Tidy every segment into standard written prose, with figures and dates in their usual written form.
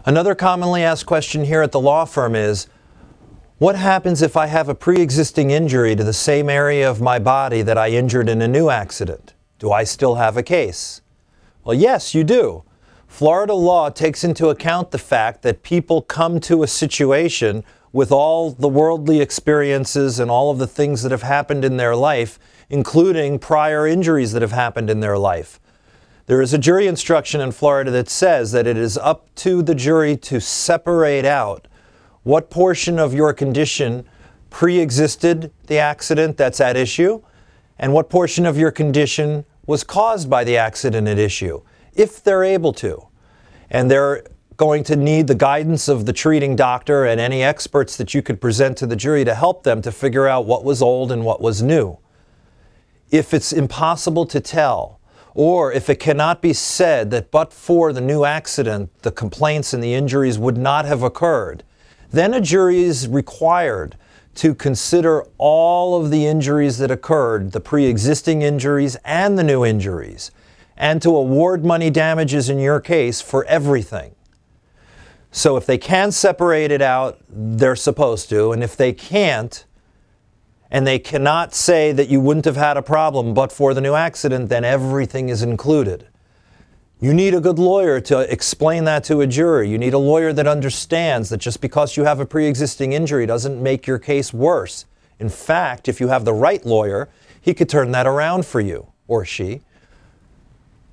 Another commonly asked question here at the law firm is, what happens if I have a pre-existing injury to the same area of my body that I injured in a new accident? Do I still have a case? Well, yes, you do. Florida law takes into account the fact that people come to a situation with all the worldly experiences and all of the things that have happened in their life, including prior injuries that have happened in their life. There is a jury instruction in Florida that says that it is up to the jury to separate out what portion of your condition pre-existed the accident that's at issue and what portion of your condition was caused by the accident at issue, if they're able to. And they're going to need the guidance of the treating doctor and any experts that you could present to the jury to help them to figure out what was old and what was new. If it's impossible to tell, or if it cannot be said that but for the new accident, the complaints and the injuries would not have occurred, then a jury is required to consider all of the injuries that occurred, the pre-existing injuries and the new injuries, and to award money damages in your case for everything. So if they can separate it out, they're supposed to, and if they can't, and they cannot say that you wouldn't have had a problem but for the new accident, then everything is included. You need a good lawyer to explain that to a jury. You need a lawyer that understands that just because you have a pre-existing injury doesn't make your case worse. In fact, if you have the right lawyer, he could turn that around for you, or she,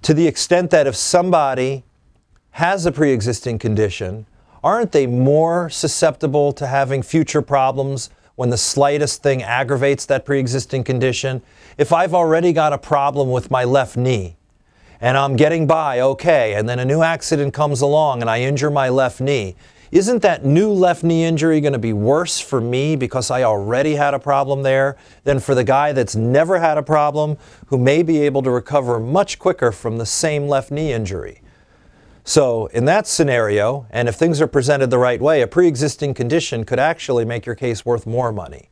to the extent that if somebody has a pre-existing condition, aren't they more susceptible to having future problems when the slightest thing aggravates that pre-existing condition? If I've already got a problem with my left knee and I'm getting by okay, and then a new accident comes along and I injure my left knee, isn't that new left knee injury going to be worse for me because I already had a problem there than for the guy that's never had a problem who may be able to recover much quicker from the same left knee injury? So in that scenario, and if things are presented the right way, a pre-existing condition could actually make your case worth more money.